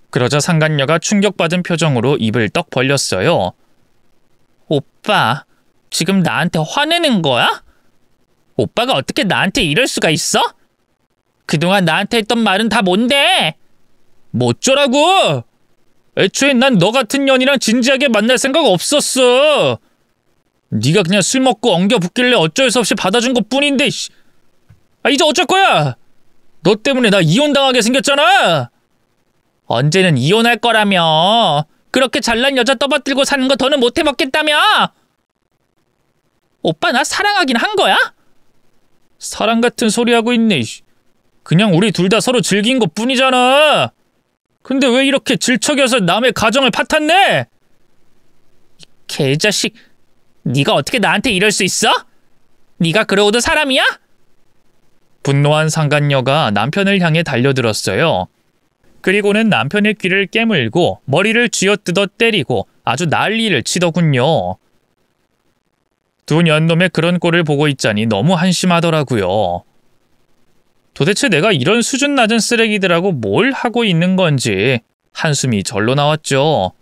그러자 상간녀가 충격받은 표정으로 입을 떡 벌렸어요. 오빠, 지금 나한테 화내는 거야? 오빠가 어떻게 나한테 이럴 수가 있어? 그동안 나한테 했던 말은 다 뭔데? 뭐 어쩌라고? 애초에 난 너 같은 년이랑 진지하게 만날 생각 없었어. 네가 그냥 술 먹고 엉겨 붙길래 어쩔 수 없이 받아준 것뿐인데. 이제 어쩔 거야? 너 때문에 나 이혼당하게 생겼잖아. 언제는 이혼할 거라며. 그렇게 잘난 여자 떠받들고 사는 거 더는 못 해먹겠다며. 오빠 나 사랑하긴 한 거야? 사랑 같은 소리 하고 있네. 그냥 우리 둘 다 서로 즐긴 것 뿐이잖아. 근데 왜 이렇게 질척여서 남의 가정을 파탄내? 개자식, 네가 어떻게 나한테 이럴 수 있어? 네가 그러고도 사람이야? 분노한 상간녀가 남편을 향해 달려들었어요. 그리고는 남편의 귀를 깨물고 머리를 쥐어뜯어 때리고 아주 난리를 치더군요. 두 년놈의 그런 꼴을 보고 있자니 너무 한심하더라고요. 도대체 내가 이런 수준 낮은 쓰레기들하고 뭘 하고 있는 건지 한숨이 절로 나왔죠.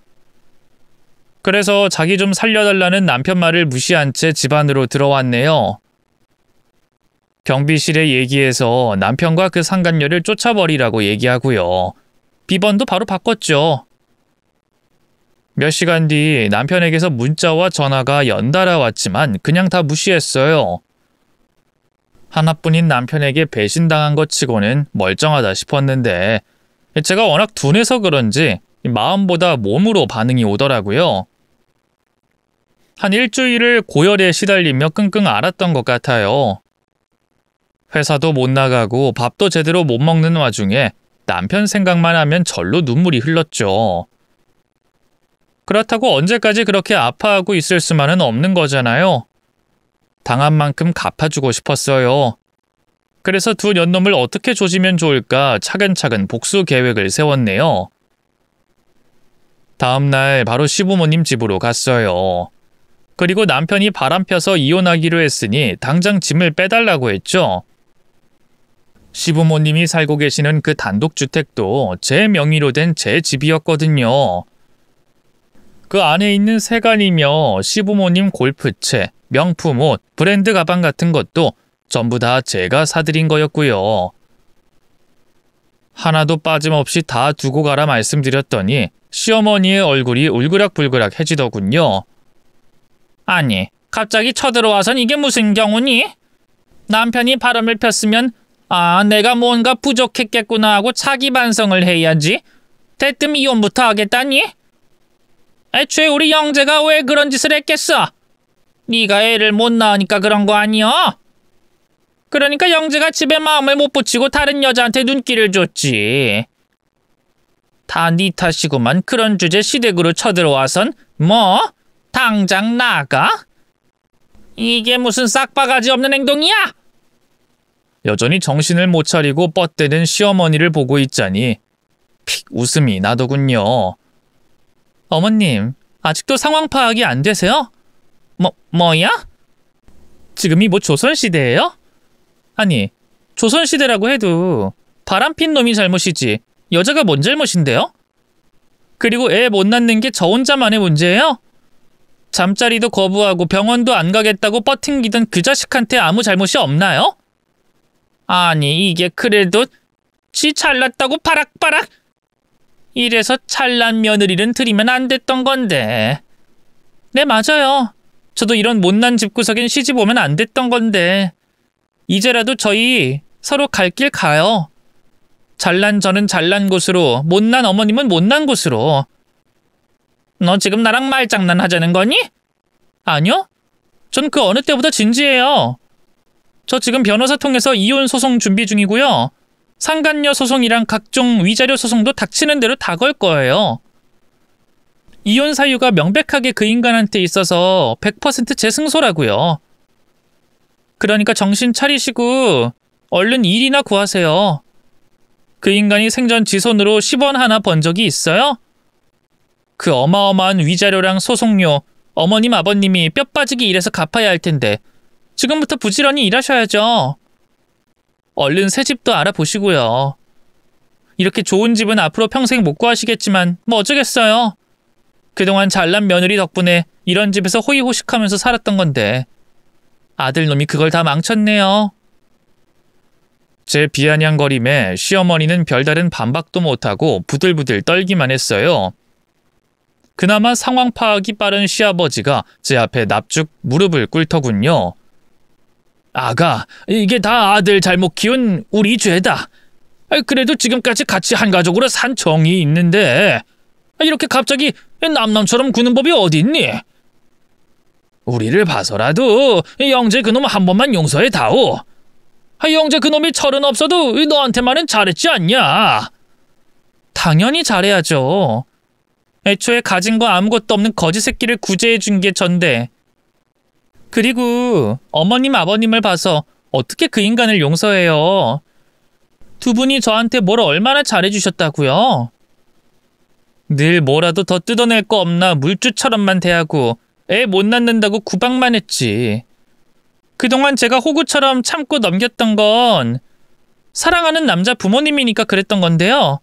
그래서 자기 좀 살려달라는 남편 말을 무시한 채 집 안으로 들어왔네요. 경비실에 얘기해서 남편과 그 상간녀를 쫓아버리라고 얘기하고요. 비번도 바로 바꿨죠. 몇 시간 뒤 남편에게서 문자와 전화가 연달아 왔지만 그냥 다 무시했어요. 하나뿐인 남편에게 배신당한 것 치고는 멀쩡하다 싶었는데 제가 워낙 둔해서 그런지 마음보다 몸으로 반응이 오더라고요. 한 일주일을 고열에 시달리며 끙끙 앓았던 것 같아요. 회사도 못 나가고 밥도 제대로 못 먹는 와중에 남편 생각만 하면 절로 눈물이 흘렀죠. 그렇다고 언제까지 그렇게 아파하고 있을 수만은 없는 거잖아요. 당한 만큼 갚아주고 싶었어요. 그래서 두 년놈을 어떻게 조지면 좋을까 차근차근 복수 계획을 세웠네요. 다음 날 바로 시부모님 집으로 갔어요. 그리고 남편이 바람펴서 이혼하기로 했으니 당장 짐을 빼달라고 했죠. 시부모님이 살고 계시는 그 단독주택도 제 명의로 된 제 집이었거든요. 그 안에 있는 세간이며 시부모님 골프채, 명품 옷, 브랜드 가방 같은 것도 전부 다 제가 사드린 거였고요. 하나도 빠짐없이 다 두고 가라 말씀드렸더니 시어머니의 얼굴이 울그락불그락 해지더군요. 아니, 갑자기 쳐들어와선 이게 무슨 경우니? 남편이 바람을 폈으면 내가 뭔가 부족했겠구나 하고 자기 반성을 해야지. 대뜸 이혼부터 하겠다니? 애초에 우리 영재가 왜 그런 짓을 했겠어? 네가 애를 못 낳으니까 그런 거 아니여? 그러니까 영재가 집에 마음을 못 붙이고 다른 여자한테 눈길을 줬지. 다 네 탓이구만. 그런 주제 시댁으로 쳐들어와선 뭐? 당장 나가? 이게 무슨 싹바가지 없는 행동이야? 여전히 정신을 못 차리고 뻗대는 시어머니를 보고 있자니 픽 웃음이 나더군요. 어머님, 아직도 상황 파악이 안 되세요? 뭐야? 지금이 뭐 조선시대예요? 아니, 조선시대라고 해도 바람핀 놈이 잘못이지 여자가 뭔 잘못인데요? 그리고 애 못 낳는 게 저 혼자만의 문제예요? 잠자리도 거부하고 병원도 안 가겠다고 뻗팅기던 그 자식한테 아무 잘못이 없나요? 아니 이게 그래도 지 잘났다고 바락바락. 이래서 잘난 며느리는 들이면 안 됐던 건데. 네, 맞아요. 저도 이런 못난 집구석엔 시집 오면 안 됐던 건데 이제라도 저희 서로 갈 길 가요. 잘난 저는 잘난 곳으로, 못난 어머님은 못난 곳으로. 너 지금 나랑 말장난 하자는 거니? 아니요. 전 그 어느 때보다 진지해요. 저 지금 변호사 통해서 이혼 소송 준비 중이고요. 상간녀 소송이랑 각종 위자료 소송도 닥치는 대로 다 걸 거예요. 이혼 사유가 명백하게 그 인간한테 있어서 100% 제 승소라고요. 그러니까 정신 차리시고 얼른 일이나 구하세요. 그 인간이 생전 지 손으로 10원 하나 번 적이 있어요? 그 어마어마한 위자료랑 소송료 어머님 아버님이 뼈 빠지게 일해서 갚아야 할 텐데 지금부터 부지런히 일하셔야죠. 얼른 새 집도 알아보시고요. 이렇게 좋은 집은 앞으로 평생 못 구하시겠지만 뭐 어쩌겠어요. 그동안 잘난 며느리 덕분에 이런 집에서 호의호식하면서 살았던 건데 아들놈이 그걸 다 망쳤네요. 제 비아냥거림에 시어머니는 별다른 반박도 못하고 부들부들 떨기만 했어요. 그나마 상황 파악이 빠른 시아버지가 제 앞에 납죽 무릎을 꿇더군요. 아가, 이게 다 아들 잘못 키운 우리 죄다. 그래도 지금까지 같이 한 가족으로 산 정이 있는데 이렇게 갑자기 남남처럼 구는 법이 어딨니? 우리를 봐서라도 영재 그놈 한 번만 용서해 다오. 영재 그놈이 철은 없어도 너한테만은 잘했지 않냐? 당연히 잘해야죠. 애초에 가진 거 아무것도 없는 거지 새끼를 구제해 준 게 전데. 그리고 어머님 아버님을 봐서 어떻게 그 인간을 용서해요? 두 분이 저한테 뭘 얼마나 잘해주셨다고요? 늘 뭐라도 더 뜯어낼 거 없나 물주처럼만 대하고 애 못 낳는다고 구박만 했지. 그동안 제가 호구처럼 참고 넘겼던 건 사랑하는 남자 부모님이니까 그랬던 건데요.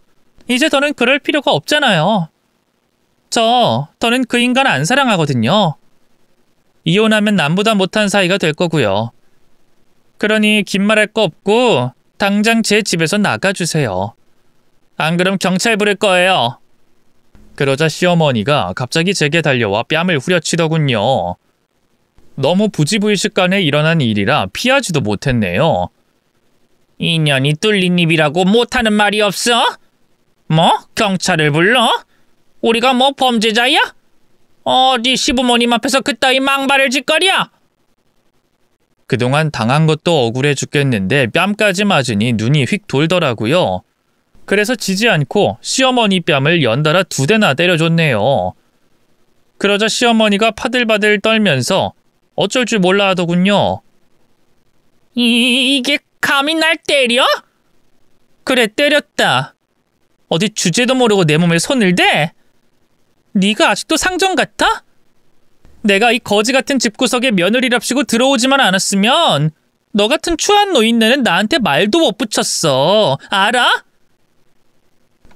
이제 더는 그럴 필요가 없잖아요. 더는 그 인간 안 사랑하거든요. 이혼하면 남보다 못한 사이가 될 거고요. 그러니 긴 말할 거 없고 당장 제 집에서 나가주세요. 안 그럼 경찰 부를 거예요. 그러자 시어머니가 갑자기 제게 달려와 뺨을 후려치더군요. 너무 부지불식간에 일어난 일이라 피하지도 못했네요. 인연이 뚫린 입이라고 못하는 말이 없어? 뭐? 경찰을 불러? 우리가 뭐 범죄자야? 어디 시부모님 앞에서 그따위 망발을 짓거려? 그동안 당한 것도 억울해 죽겠는데 뺨까지 맞으니 눈이 휙 돌더라고요. 그래서 지지 않고 시어머니 뺨을 연달아 2대나 때려줬네요. 그러자 시어머니가 파들파들 떨면서 어쩔 줄 몰라 하더군요. 이게 감히 날 때려? 그래, 때렸다. 어디 주제도 모르고 내 몸에 손을 대? 네가 아직도 상정 같아? 내가 이 거지 같은 집구석에 며느리랍시고 들어오지만 않았으면 너 같은 추한 노인네는 나한테 말도 못 붙였어. 알아?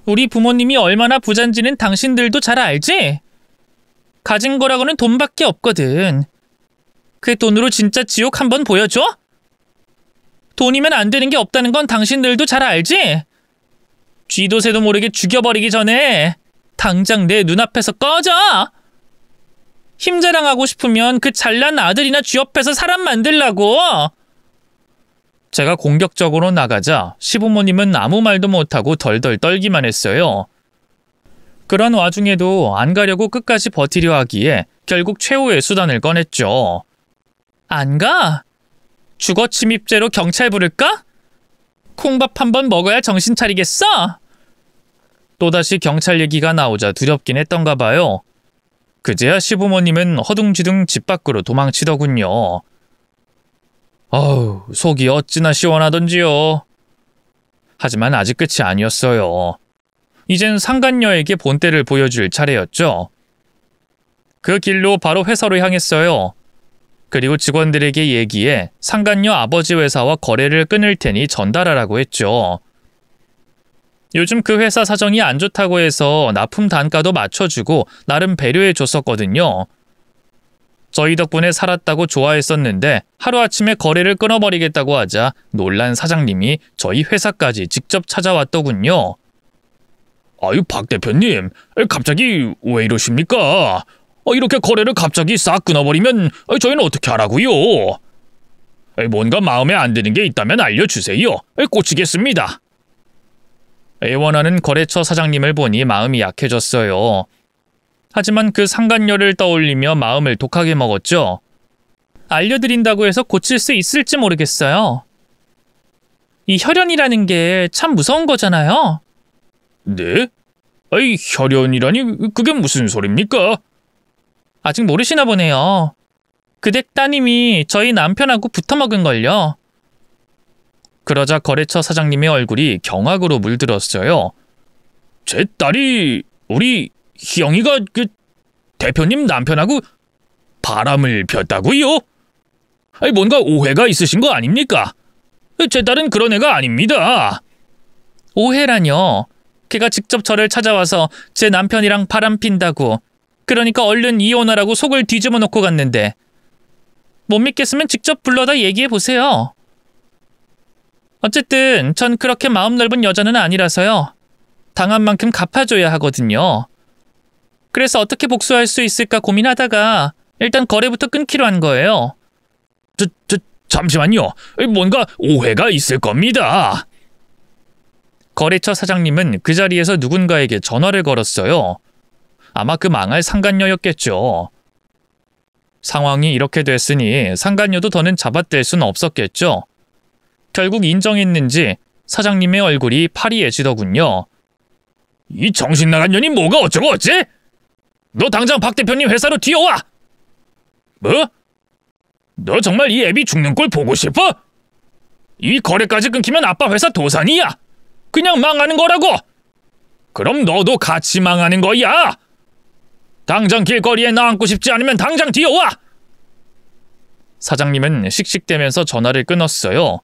우리 부모님이 얼마나 부잔지는 당신들도 잘 알지? 가진 거라고는 돈밖에 없거든. 그 돈으로 진짜 지옥 한번 보여줘? 돈이면 안 되는 게 없다는 건 당신들도 잘 알지? 쥐도 새도 모르게 죽여버리기 전에 당장 내 눈앞에서 꺼져! 힘자랑하고 싶으면 그 잘난 아들이나 쥐업해서 사람 만들라고! 제가 공격적으로 나가자 시부모님은 아무 말도 못하고 덜덜 떨기만 했어요. 그런 와중에도 안 가려고 끝까지 버티려 하기에 결국 최후의 수단을 꺼냈죠. 안 가? 주거 침입죄로 경찰 부를까? 콩밥 한 번 먹어야 정신 차리겠어? 또다시 경찰 얘기가 나오자 두렵긴 했던가 봐요. 그제야 시부모님은 허둥지둥 집 밖으로 도망치더군요. 아우, 속이 어찌나 시원하던지요. 하지만 아직 끝이 아니었어요. 이젠 상간녀에게 본때를 보여줄 차례였죠. 그 길로 바로 회사로 향했어요. 그리고 직원들에게 얘기해 상간녀 아버지 회사와 거래를 끊을 테니 전달하라고 했죠. 요즘 그 회사 사정이 안 좋다고 해서 납품 단가도 맞춰주고 나름 배려해줬었거든요. 저희 덕분에 살았다고 좋아했었는데 하루아침에 거래를 끊어버리겠다고 하자 놀란 사장님이 저희 회사까지 직접 찾아왔더군요. 아유, 박 대표님, 갑자기 왜 이러십니까? 이렇게 거래를 갑자기 싹 끊어버리면 저희는 어떻게 하라고요? 뭔가 마음에 안 드는 게 있다면 알려주세요. 꽂히겠습니다. 애원하는 거래처 사장님을 보니 마음이 약해졌어요. 하지만 그 상간녀를 떠올리며 마음을 독하게 먹었죠. 알려드린다고 해서 고칠 수 있을지 모르겠어요. 이 혈연이라는 게 참 무서운 거잖아요. 네? 아이, 혈연이라니 그게 무슨 소립니까? 아직 모르시나 보네요. 그 댁 따님이 저희 남편하고 붙어먹은걸요. 그러자 거래처 사장님의 얼굴이 경악으로 물들었어요. 제 딸이 우리 희영이가 그 대표님 남편하고 바람을 폈다고요? 아니, 뭔가 오해가 있으신 거 아닙니까? 제 딸은 그런 애가 아닙니다. 오해라뇨. 걔가 직접 저를 찾아와서 제 남편이랑 바람 핀다고, 그러니까 얼른 이혼하라고 속을 뒤집어 놓고 갔는데, 못 믿겠으면 직접 불러다 얘기해 보세요. 어쨌든 전 그렇게 마음 넓은 여자는 아니라서요. 당한 만큼 갚아줘야 하거든요. 그래서 어떻게 복수할 수 있을까 고민하다가 일단 거래부터 끊기로 한 거예요. 잠시만요. 뭔가 오해가 있을 겁니다. 거래처 사장님은 그 자리에서 누군가에게 전화를 걸었어요. 아마 그 망할 상간녀였겠죠. 상황이 이렇게 됐으니 상간녀도 더는 잡아댈 수는 없었겠죠. 결국 인정했는지 사장님의 얼굴이 파리해지더군요. 이 정신나간 년이 뭐가 어쩌고 어째? 너 당장 박 대표님 회사로 뛰어와! 뭐? 너 정말 이 애비 죽는 꼴 보고 싶어? 이 거래까지 끊기면 아빠 회사 도산이야! 그냥 망하는 거라고! 그럼 너도 같이 망하는 거야! 당장 길거리에 나앉고 싶지 않으면 당장 뛰어와! 사장님은 씩씩대면서 전화를 끊었어요.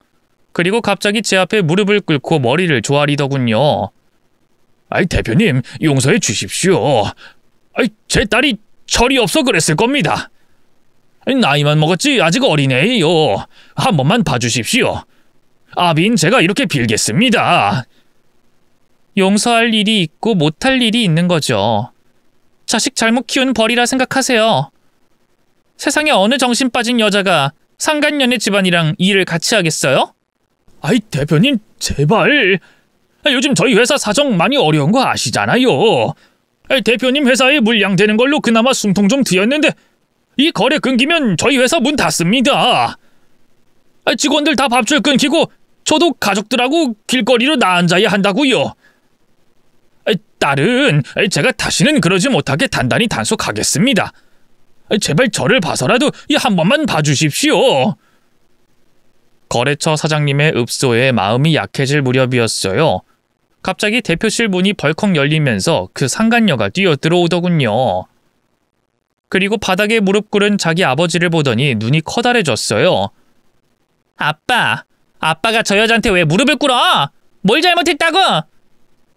그리고 갑자기 제 앞에 무릎을 꿇고 머리를 조아리더군요. 아이, 대표님, 용서해 주십시오. 아이, 제 딸이 철이 없어 그랬을 겁니다. 나이만 먹었지 아직 어린애예요. 한 번만 봐주십시오. 아비인 제가 이렇게 빌겠습니다. 용서할 일이 있고 못할 일이 있는 거죠. 자식 잘못 키운 벌이라 생각하세요. 세상에 어느 정신 빠진 여자가 상간녀네 집안이랑 일을 같이 하겠어요? 아이, 대표님, 제발. 요즘 저희 회사 사정 많이 어려운 거 아시잖아요. 대표님 회사에 물량되는 걸로 그나마 숨통 좀 트였는데 이 거래 끊기면 저희 회사 문 닫습니다. 직원들 다 밥줄 끊기고 저도 가족들하고 길거리로 나앉아야 한다고요. 딸은 제가 다시는 그러지 못하게 단단히 단속하겠습니다. 제발 저를 봐서라도 한 번만 봐주십시오. 거래처 사장님의 읍소에 마음이 약해질 무렵이었어요. 갑자기 대표실 문이 벌컥 열리면서 그 상간녀가 뛰어들어오더군요. 그리고 바닥에 무릎 꿇은 자기 아버지를 보더니 눈이 커다래졌어요. 아빠가 저 여자한테 왜 무릎을 꿇어? 뭘 잘못했다고?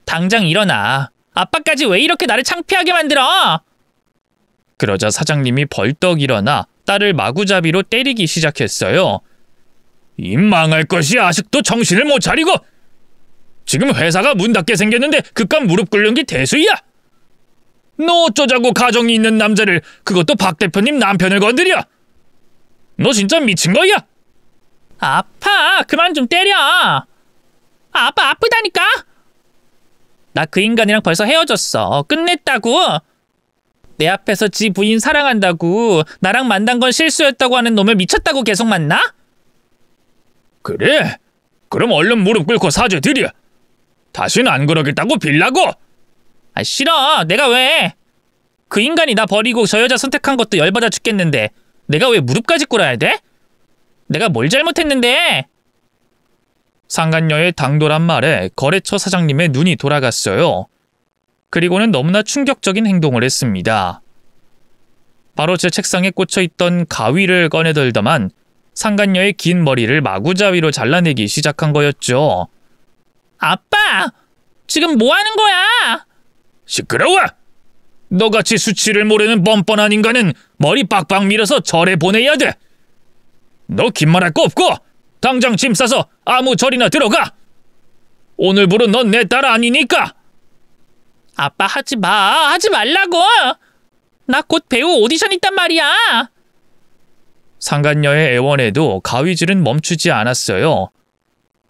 당장 일어나. 아빠까지 왜 이렇게 나를 창피하게 만들어? 그러자 사장님이 벌떡 일어나 딸을 마구잡이로 때리기 시작했어요. 이 망할 것이 아직도 정신을 못 차리고! 지금 회사가 문 닫게 생겼는데 그깟 무릎 꿇는 게 대수야? 너 어쩌자고 가정이 있는 남자를, 그것도 박 대표님 남편을 건드려? 너 진짜 미친 거야? 아파, 그만 좀 때려. 아빠 아프다니까? 나 그 인간이랑 벌써 헤어졌어. 끝냈다고. 내 앞에서 지 부인 사랑한다고 나랑 만난 건 실수였다고 하는 놈을 미쳤다고 계속 만나? 그래? 그럼 얼른 무릎 꿇고 사죄드려. 다시는 안 그러겠다고 빌라고. 아, 싫어. 내가 왜? 그 인간이 나 버리고 저 여자 선택한 것도 열받아 죽겠는데 내가 왜 무릎까지 꿇어야 돼? 내가 뭘 잘못했는데? 상간녀의 당돌한 말에 거래처 사장님의 눈이 돌아갔어요. 그리고는 너무나 충격적인 행동을 했습니다. 바로 제 책상에 꽂혀있던 가위를 꺼내들더만 상간녀의 긴 머리를 마구자위로 잘라내기 시작한 거였죠. 아빠! 지금 뭐 하는 거야? 시끄러워! 너같이 수치를 모르는 뻔뻔한 인간은 머리 빡빡 밀어서 절에 보내야 돼. 너 긴 말할 거 없고 당장 짐 싸서 아무 절이나 들어가. 오늘부로 넌 내 딸 아니니까. 아빠 하지 마. 하지 말라고. 나 곧 배우 오디션 있단 말이야. 상간녀의 애원에도 가위질은 멈추지 않았어요.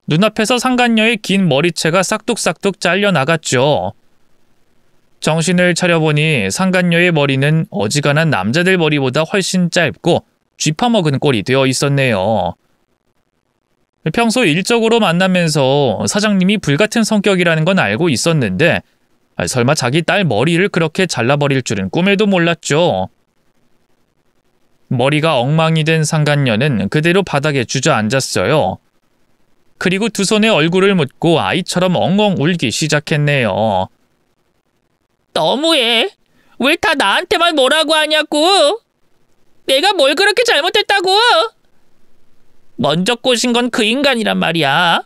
눈앞에서 상간녀의 긴 머리채가 싹둑싹둑 잘려나갔죠. 정신을 차려보니 상간녀의 머리는 어지간한 남자들 머리보다 훨씬 짧고 쥐파먹은 꼴이 되어 있었네요. 평소 일적으로 만나면서 사장님이 불같은 성격이라는 건 알고 있었는데 설마 자기 딸 머리를 그렇게 잘라버릴 줄은 꿈에도 몰랐죠. 머리가 엉망이 된 상간녀는 그대로 바닥에 주저앉았어요. 그리고 두 손에 얼굴을 묻고 아이처럼 엉엉 울기 시작했네요. 너무해. 왜 다 나한테만 뭐라고 하냐고. 내가 뭘 그렇게 잘못했다고. 먼저 꼬신 건 그 인간이란 말이야.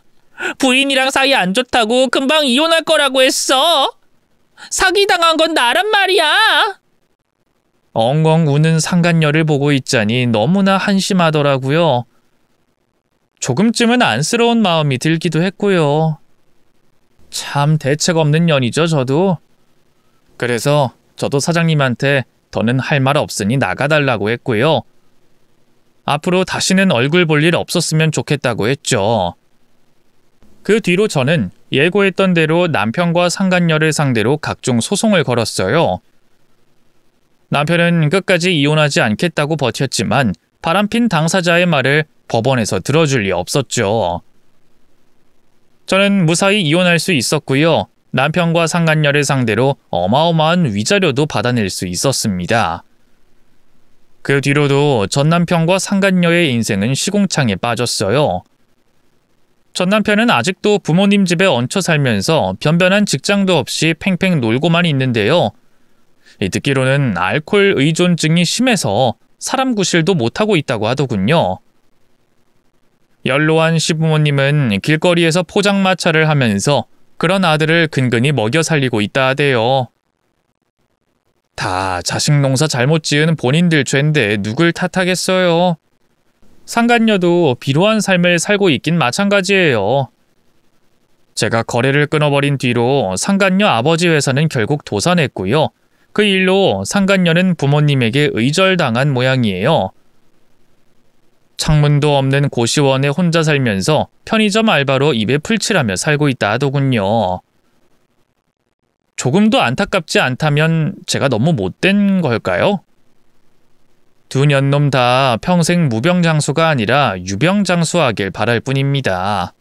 부인이랑 사이 안 좋다고 금방 이혼할 거라고 했어. 사기당한 건 나란 말이야. 엉엉 우는 상간녀를 보고 있자니 너무나 한심하더라고요. 조금쯤은 안쓰러운 마음이 들기도 했고요. 참 대책 없는 년이죠, 저도. 그래서 저도 사장님한테 더는 할 말 없으니 나가달라고 했고요. 앞으로 다시는 얼굴 볼 일 없었으면 좋겠다고 했죠. 그 뒤로 저는 예고했던 대로 남편과 상간녀를 상대로 각종 소송을 걸었어요. 남편은 끝까지 이혼하지 않겠다고 버텼지만 바람핀 당사자의 말을 법원에서 들어줄 리 없었죠. 저는 무사히 이혼할 수 있었고요. 남편과 상간녀를 상대로 어마어마한 위자료도 받아낼 수 있었습니다. 그 뒤로도 전 남편과 상간녀의 인생은 시궁창에 빠졌어요. 전 남편은 아직도 부모님 집에 얹혀 살면서 변변한 직장도 없이 팽팽 놀고만 있는데요. 듣기로는 알코올 의존증이 심해서 사람 구실도 못하고 있다고 하더군요. 연로한 시부모님은 길거리에서 포장마차를 하면서 그런 아들을 근근히 먹여 살리고 있다 하대요. 다 자식 농사 잘못 지은 본인들 죄인데 누굴 탓하겠어요. 상간녀도 비루한 삶을 살고 있긴 마찬가지예요. 제가 거래를 끊어버린 뒤로 상간녀 아버지 회사는 결국 도산했고요. 그 일로 상간녀는 부모님에게 의절당한 모양이에요. 창문도 없는 고시원에 혼자 살면서 편의점 알바로 입에 풀칠하며 살고 있다 하더군요. 조금도 안타깝지 않다면 제가 너무 못된 걸까요? 두 년놈 다 평생 무병장수가 아니라 유병장수하길 바랄 뿐입니다.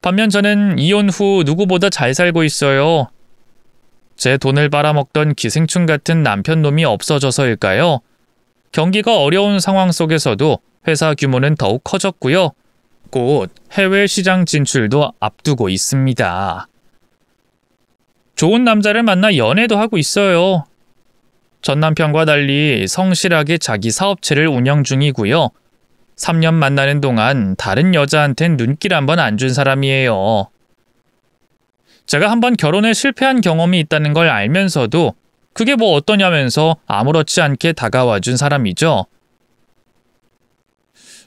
반면 저는 이혼 후 누구보다 잘 살고 있어요. 제 돈을 빨아먹던 기생충 같은 남편놈이 없어져서일까요? 경기가 어려운 상황 속에서도 회사 규모는 더욱 커졌고요. 곧 해외 시장 진출도 앞두고 있습니다. 좋은 남자를 만나 연애도 하고 있어요. 전 남편과 달리 성실하게 자기 사업체를 운영 중이고요. 3년 만나는 동안 다른 여자한텐 눈길 한번 안 준 사람이에요. 제가 한번 결혼에 실패한 경험이 있다는 걸 알면서도 그게 뭐 어떠냐면서 아무렇지 않게 다가와 준 사람이죠.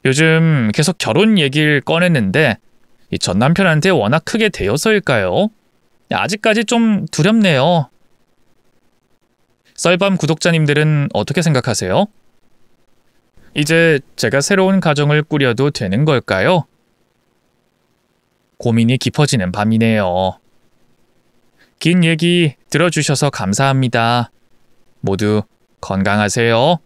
요즘 계속 결혼 얘기를 꺼냈는데 이 전 남편한테 워낙 크게 대여서일까요? 아직까지 좀 두렵네요. 썰밤 구독자님들은 어떻게 생각하세요? 이제 제가 새로운 가정을 꾸려도 되는 걸까요? 고민이 깊어지는 밤이네요. 긴 얘기 들어주셔서 감사합니다. 모두 건강하세요.